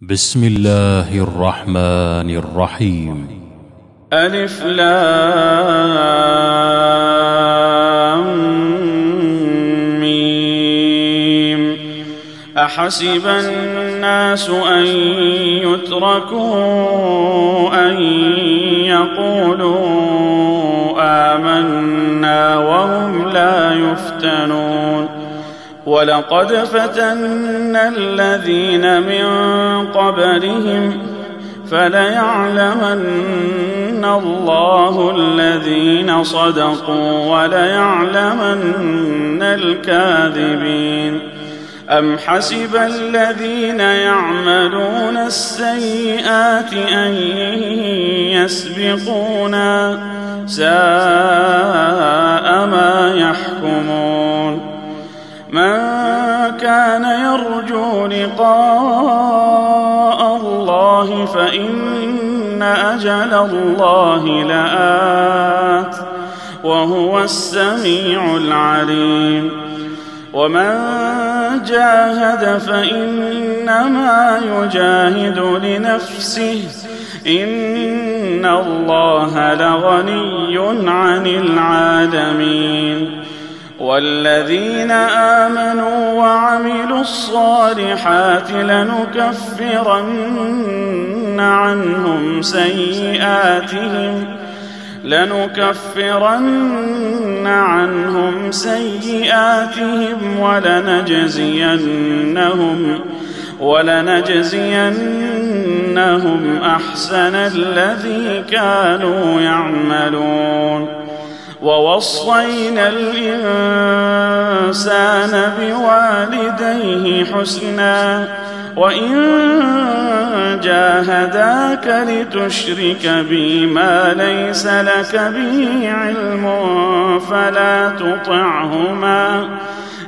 بسم الله الرحمن الرحيم. ألف لام ميم. أحسب الناس أن يتركوا أن يقولوا آمنا وهم لا يفتنون. ولقد فتنا الذين من قبلهم فليعلمن الله الذين صدقوا وليعلمن الكاذبين. أم حسب الذين يعملون السيئات أن يسبقونا ساء ما يحكمون. من كان يرجو لقاء الله فإن أجل الله لآت وهو السميع العليم. ومن جاهد فإنما يجاهد لنفسه إن الله لغني عن العالمين. والذين آمنوا وعملوا الصالحات لنكفرن عنهم سيئاتهم ولنجزينهم أحسن الذي كانوا يعملون. ووصينا الإنسان بوالديه حسنا وإن جاهداك لتشرك بي ما ليس لك به علم فلا تطعهما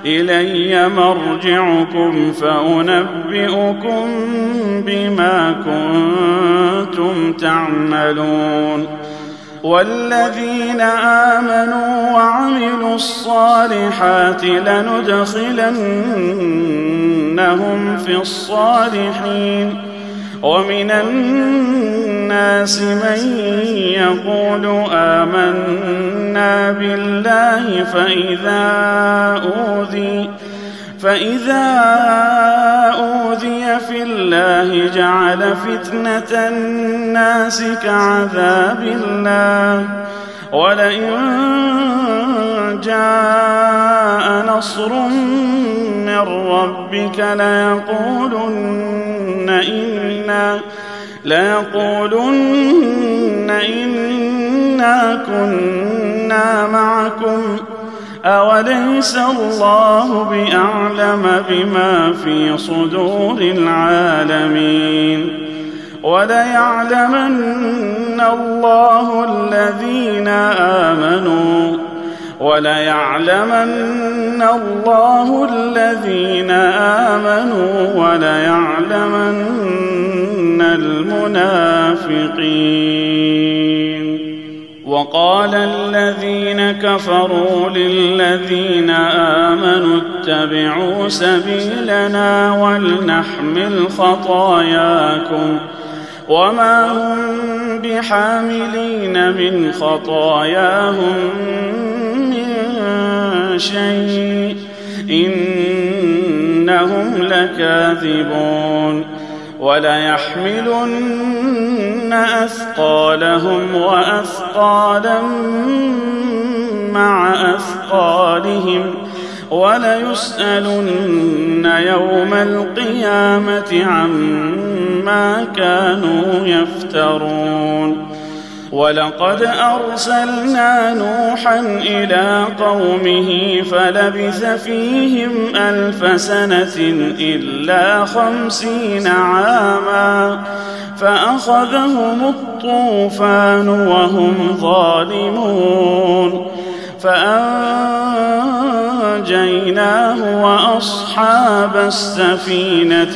إلي مرجعكم فأنبئكم بما كنتم تعملون. والذين آمنوا وعملوا الصالحات لندخلنهم في الصالحين. ومن الناس من يقول آمنا بالله فإذا أوذي في الله جعل فتنة الناس كعذاب الله. ولئن جاء نصر من ربك ليقولن إنا كنا معكم أوليس الله بأعلم بما في صدور العالمين. وليعلمن الله الذين آمنوا وليعلمن المنافقين. وقال الذين كفروا للذين آمنوا اتبعوا سبيلنا ولنحمل خطاياكم وما هم بحاملين من خطاياهم من شيء إنهم لكاذبون. وليحملن أثقالهم وأثقالا مع أثقالهم وليسألن يوم القيامة عما كانوا يفترون. ولقد أرسلنا نوحا إلى قومه فلبث فيهم 1000 سنة إلا 50 عاما فأخذهم الطوفان وهم ظالمون فأنجيناه وأصحاب السفينة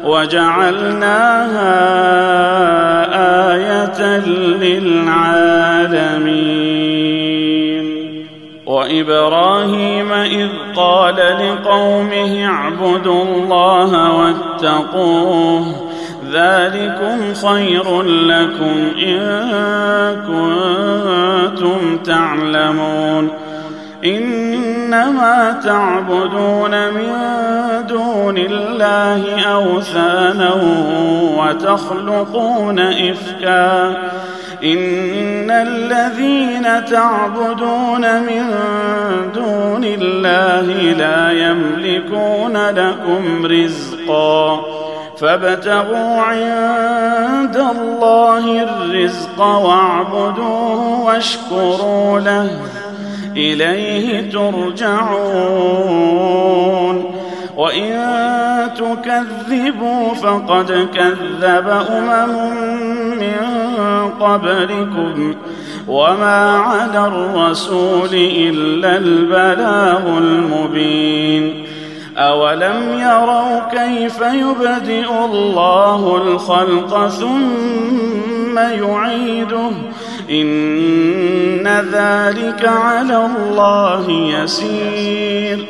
وجعلناها آية للعالمين. وإبراهيم إذ قال لقومه اعبدوا الله واتقوه ذلكم خير لكم إن كنتم تعلمون إنما تعبدون من دون الله أوثانا وتخلقون إفكا إن الذين تعبدون من دون الله لا يملكون لكم رزقا فابتغوا عند الله الرزق واعبدوه واشكروا له إليه ترجعون وإن تكذبوا فقد كذب من قبلكم وما على الرسول إلا البلاغ المبين أولم يروا كيف يبدئ الله الخلق ثم يعيده إن ذلك على الله يسير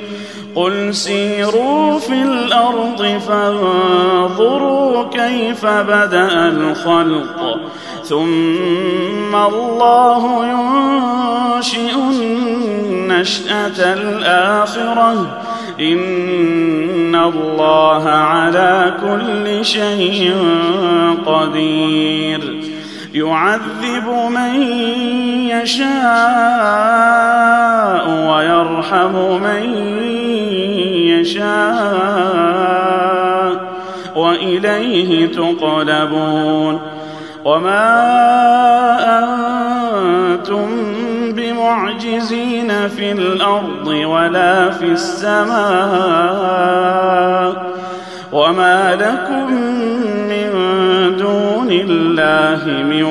قل سيروا في الأرض فانظروا كيف بدأ الخلق ثم الله ينشئ النشأة الآخرة إن الله على كل شيء قدير يعذب من يشاء ويرحم من يشاء وإليه تقلبون وما أنتم بمعجزين في الأرض ولا في السماء وما لكم من دون الله من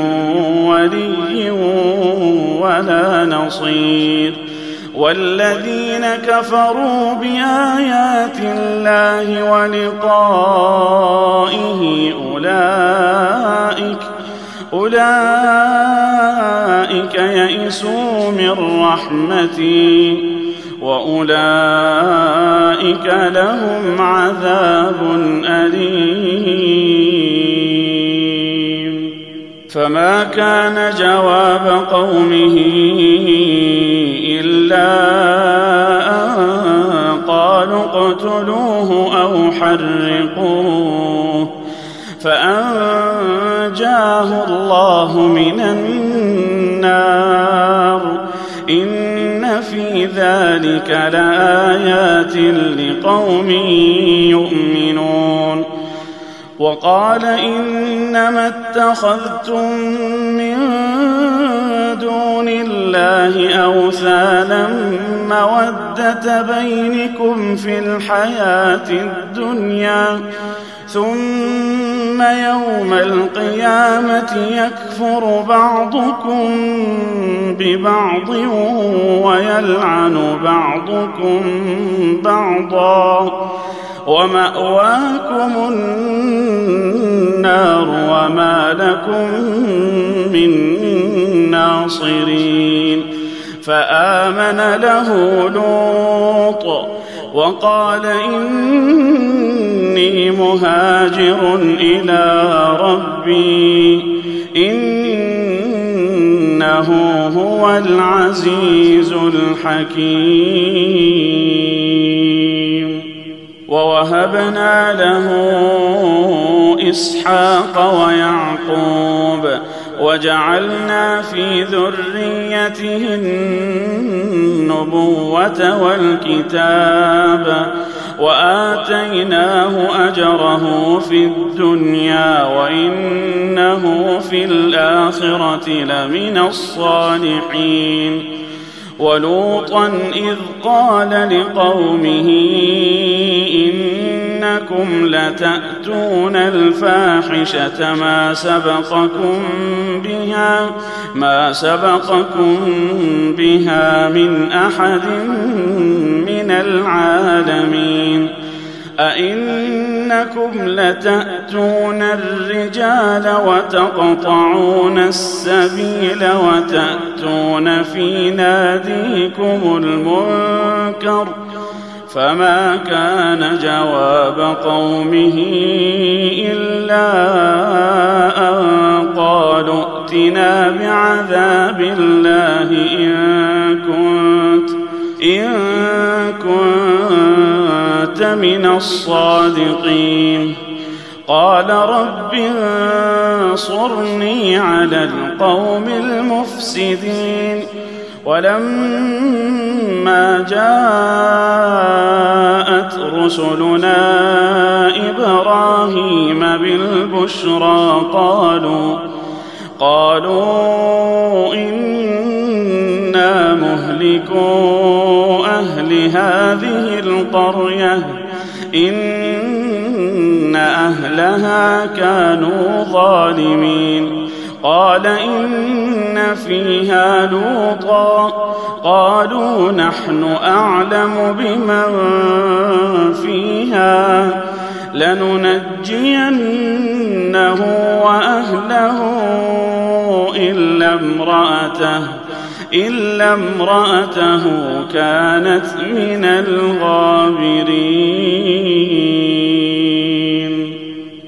ولي ولا نصير والذين كفروا بآيات الله ولقائه أولئك يئسوا من رحمتي وأولئك لهم عذاب أليم فما كان جواب قومه إلا أن قالوا اقتلوه أو حرقوه فأنجاه الله من النار إن في ذلك لآيات لقوم يؤمنون وقال إنما اتخذتم من دون الله أوثانا مودة بينكم في الحياة الدنيا ثم يوم القيامة يكفر بعضكم ببعض ويلعن بعضكم بعضا ومأواكم النار وما لكم من ناصرين فآمن له لوط وقال إني مهاجر إلى ربي إنه هو العزيز الحكيم ووهبنا له إسحاق ويعقوب وجعلنا في ذريته النبوة والكتاب وآتيناه أجره في الدنيا وإنه في الآخرة لمن الصالحين ولوطا إذ قال لقومه إنكم لتأتون الفاحشة ما سبقكم بها من أحد من العالمين أئنكم إنكم لتأتون الرجال وتقطعون السبيل وتأتون في ناديكم المنكر فما كان جواب قومه إلا أن قالوا ائتنا بعذاب الله إن كنت من الصادقين قال رب انصرني على القوم المفسدين ولما جاءت رسلنا إبراهيم بالبشرى قالوا إنا مهلكو أهل هذه القرية إن أهلها كانوا ظالمين قال إن فيها لوطا قالوا نحن أعلم بمن فيها لننجينه وأهله إلا امرأته كانت من الغابرين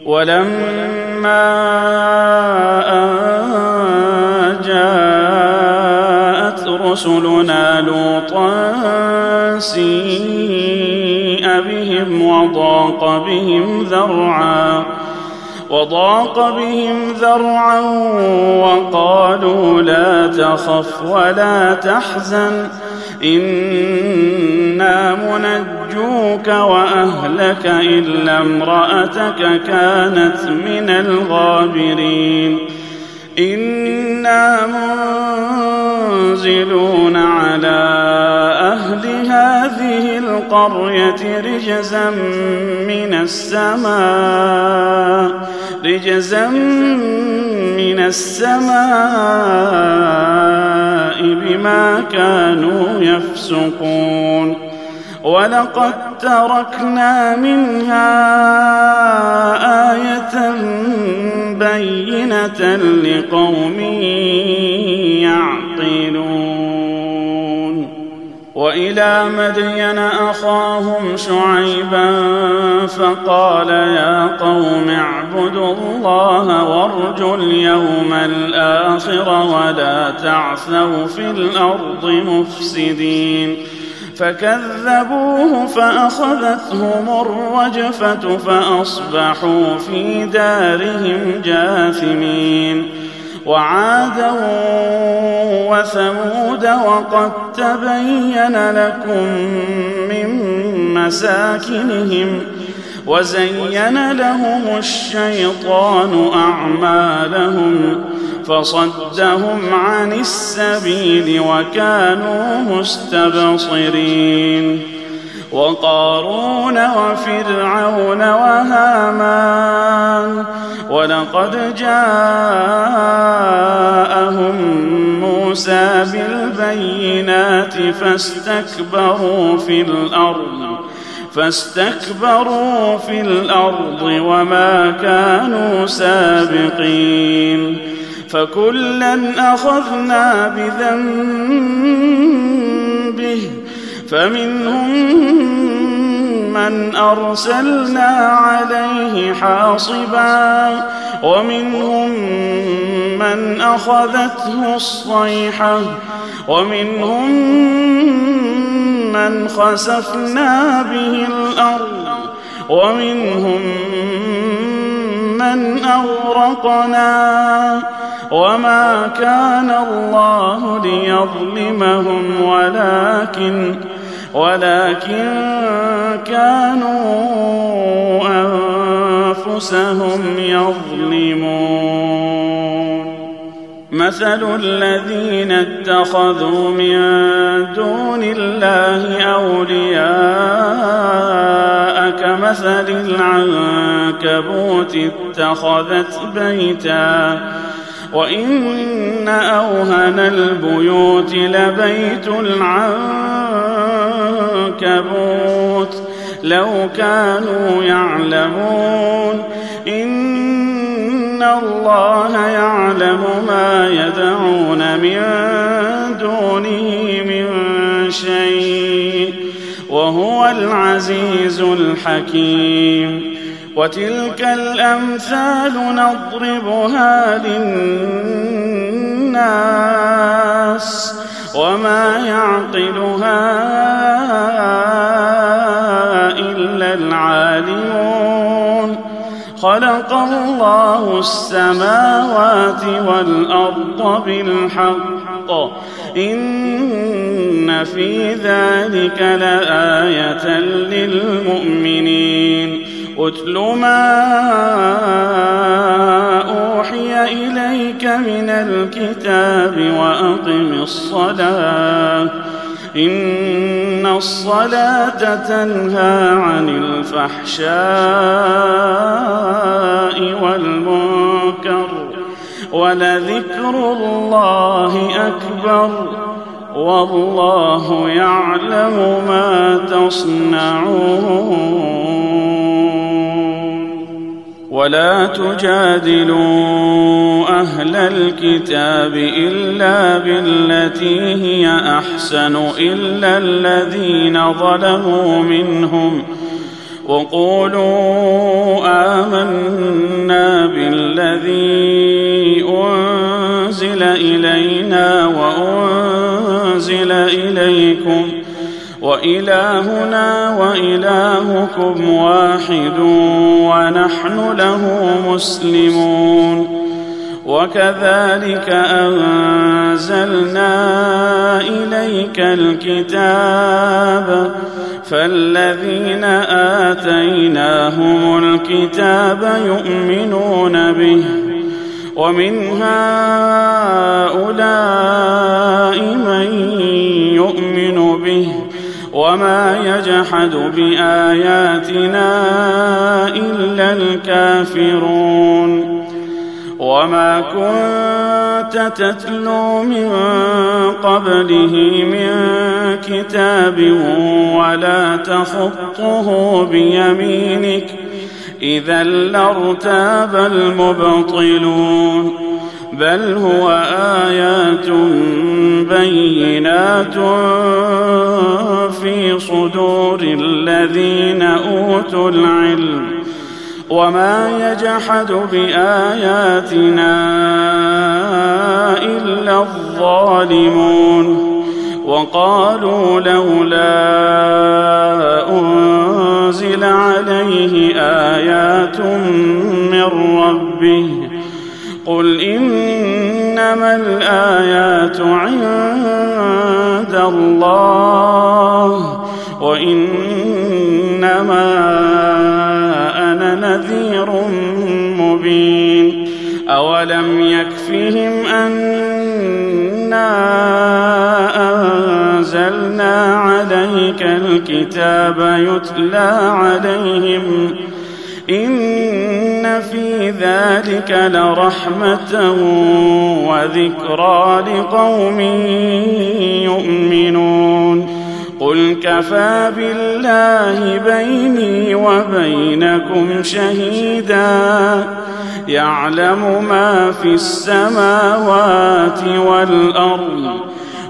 ولما أن جاءت رسلنا لوطا سيء بهم وضاق بهم ذرعا وقالوا لا تخف ولا تحزن إنا منجوك وأهلك إلا امرأتك كانت من الغابرين إنا منزلون على أهل هذه القرية رجزا من السماء بما كانوا يفسقون ولقد تركنا منها آية بينة لقوم يعقلون وإلى مدين أخاهم شعيبا فقال يا قوم اعبدوا الله وارجوا اليوم الآخر ولا تعثوا في الأرض مفسدين فكذبوه فأخذتهم الرجفة فأصبحوا في دارهم جاثمين وعادا وثمود وقد تبين لكم من مساكنهم وزين لهم الشيطان أعمالهم فصدهم عن السبيل وكانوا مستبصرين وقارون وفرعون وهامان ولقد جاءهم موسى بالبينات فاستكبروا في الأرض وما كانوا سابقين فكلا أخذنا بذنبه فمنهم من أرسلنا عليه حاصبا ومنهم من أخذته الصيحة ومنهم من خسفنا به الأرض ومنهم من أغرقنا وما كان الله ليظلمهم ولكن كانوا أنفسهم يظلمون مثل الذين اتخذوا من دون الله أولياء كمثل العنكبوت اتخذت بيتا وإن أوهن البيوت لبيت العنكبوت لو كانوا يعلمون. إن الله يعلم ما يدعون من دونه من شيء وهو العزيز الحكيم. وتلك الأمثال نضربها للناس وما يعقلها إلا العالمون. خلق الله السماوات والأرض بالحق إن في ذلك لآية للمؤمنين. أتل ما أوحي إليك من الكتاب وأقم الصلاة إن الصلاة تنهى عن الفحشاء والمنكر ولذكر الله أكبر والله يعلم ما تصنعون. ولا تجادلوا أهل الكتاب إلا بالتي هي أحسن إلا الذين ظلموا منهم وقولوا آمنا بالذي أنزل إلينا وأنزل إليكم وإلهنا وإلهكم واحد ونحن له مسلمون. وكذلك أنزلنا إليك الكتاب فالذين آتيناهم الكتاب يؤمنون به ومن هؤلاء من يؤمن به وما يجحد بآياتنا إلا الكافرون. وما كنت تتلو من قبله من كتاب ولا تخطه بيمينك إذا لارتاب المبطلون. بل هو آيات بينات في صدور الذين أوتوا العلم وما يجحد بآياتنا إلا الظالمون. وقالوا لولا أنزل عليه آيات من ربه قل إنما الآيات عند الله وإنما أنا نذير مبين. أولم يكفهم أنا أنزلنا عليك الكتاب يتلى عليهم إن في ذلك لرحمة وذكرى لقوم يؤمنون. قل كفى بالله بيني وبينكم شهيدا يعلم ما في السماوات والأرض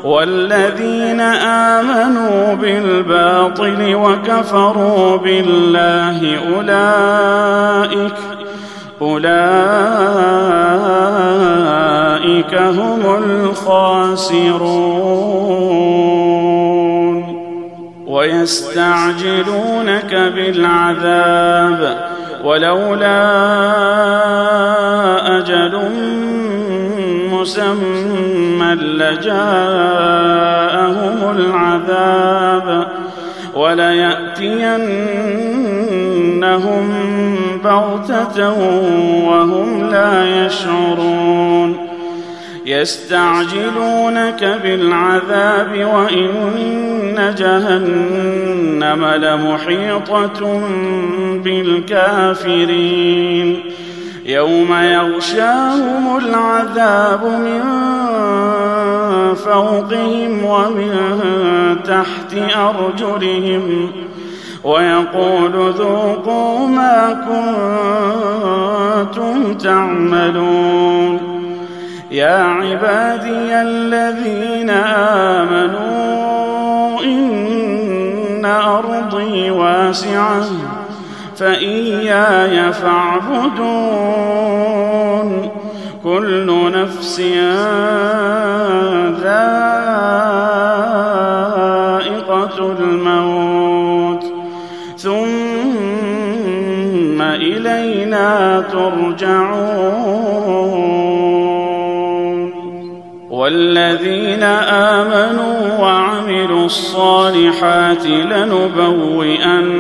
والذين آمنوا بالباطل وكفروا بالله أولئك هم الخاسرون. ويستعجلونك بالعذاب ولولا أجل مسمى لجاءهم العذاب وليأتينهم بغتة وهم لا يشعرون. يستعجلونك بالعذاب وإن جهنم لمحيطة بالكافرين. يوم يغشاهم العذاب من فوقهم ومن تحت أرجلهم ويقول ذوقوا ما كنتم تعملون. يا عبادي الذين آمنوا إن أرضي واسعة فإياي فاعبدون. كل نفس ذائقة الموت ثم إلينا ترجعون. والذين آمنوا وعملوا الصالحات لنبوئنهم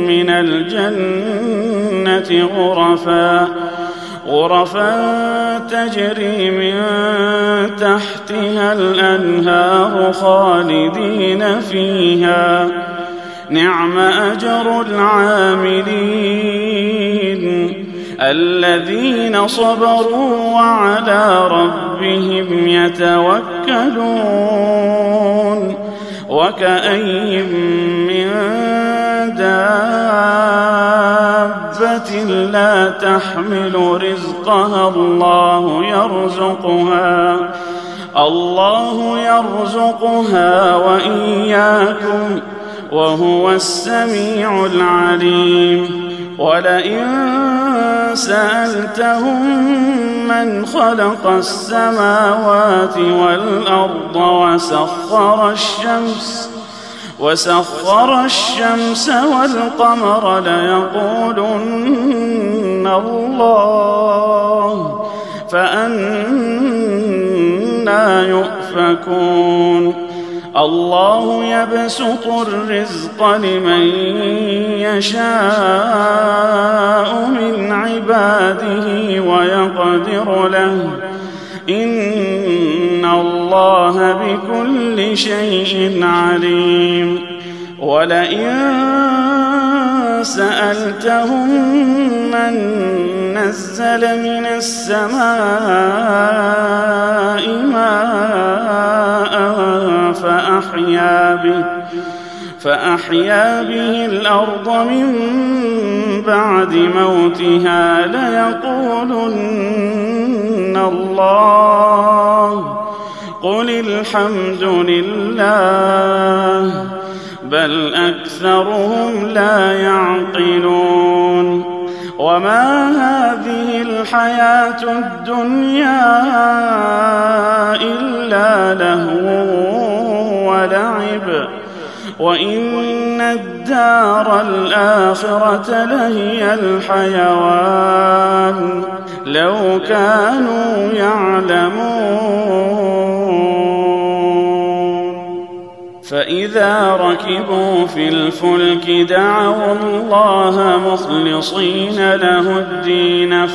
من الجنة غرفا تجري من تحتها الأنهار خالدين فيها نعم أجر العاملين الذين صبروا وعلى ربهم يتوكلون. وكأي من دابة لا تحمل رزقها الله يرزقها وإياكم وهو السميع العليم. ولئن سألتهم من خلق السماوات والأرض وسخر الشمس والقمر ليقولن الله فأنى يؤفكون. الله يبسط الرزق لمن يشاء من عباده ويقدر له إن الله بكل شيء عليم. ولئن سألتهم من نزل من السماء ماء فأحيا به الأرض من بعد موتها ليقولن الله قل الحمد لله بل أكثرهم لا يعقلون. وما هذه الحياة الدنيا إلا لهو ولعب وإن الدار الآخرة لهي الحيوان لو كانوا يعلمون. فإذا ركبوا في الفلك دعوا الله مخلصين له الدين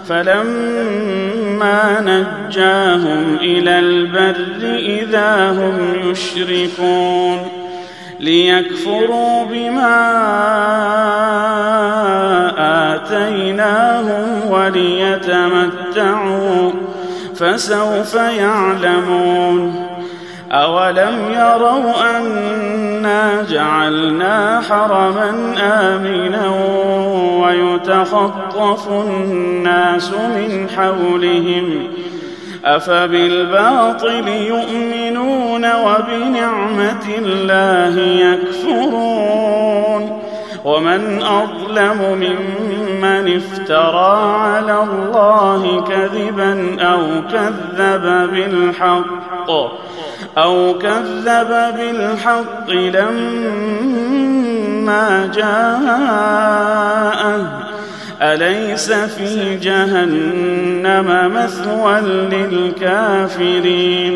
فلما نجاهم إلى البر إذا هم يشركون ليكفروا بما آتيناهم وليتمتعوا فسوف يعلمون. أولم يروا أنا جعلنا حرما آمنا ويتخطف الناس من حولهم أفبالباطل يؤمنون وبنعمة الله يكفرون. ومن أظلم ممن افترى على الله كذبا أو كذب بالحق لما جاءه أليس في جهنم مثوى للكافرين.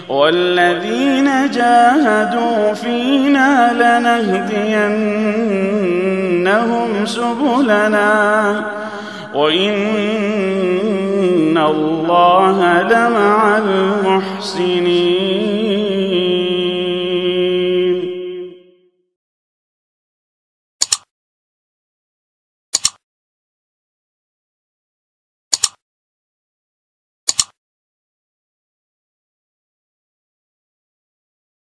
والذين جاهدوا فينا لنهدينهم سبلنا وإن الله لمع المحسنين.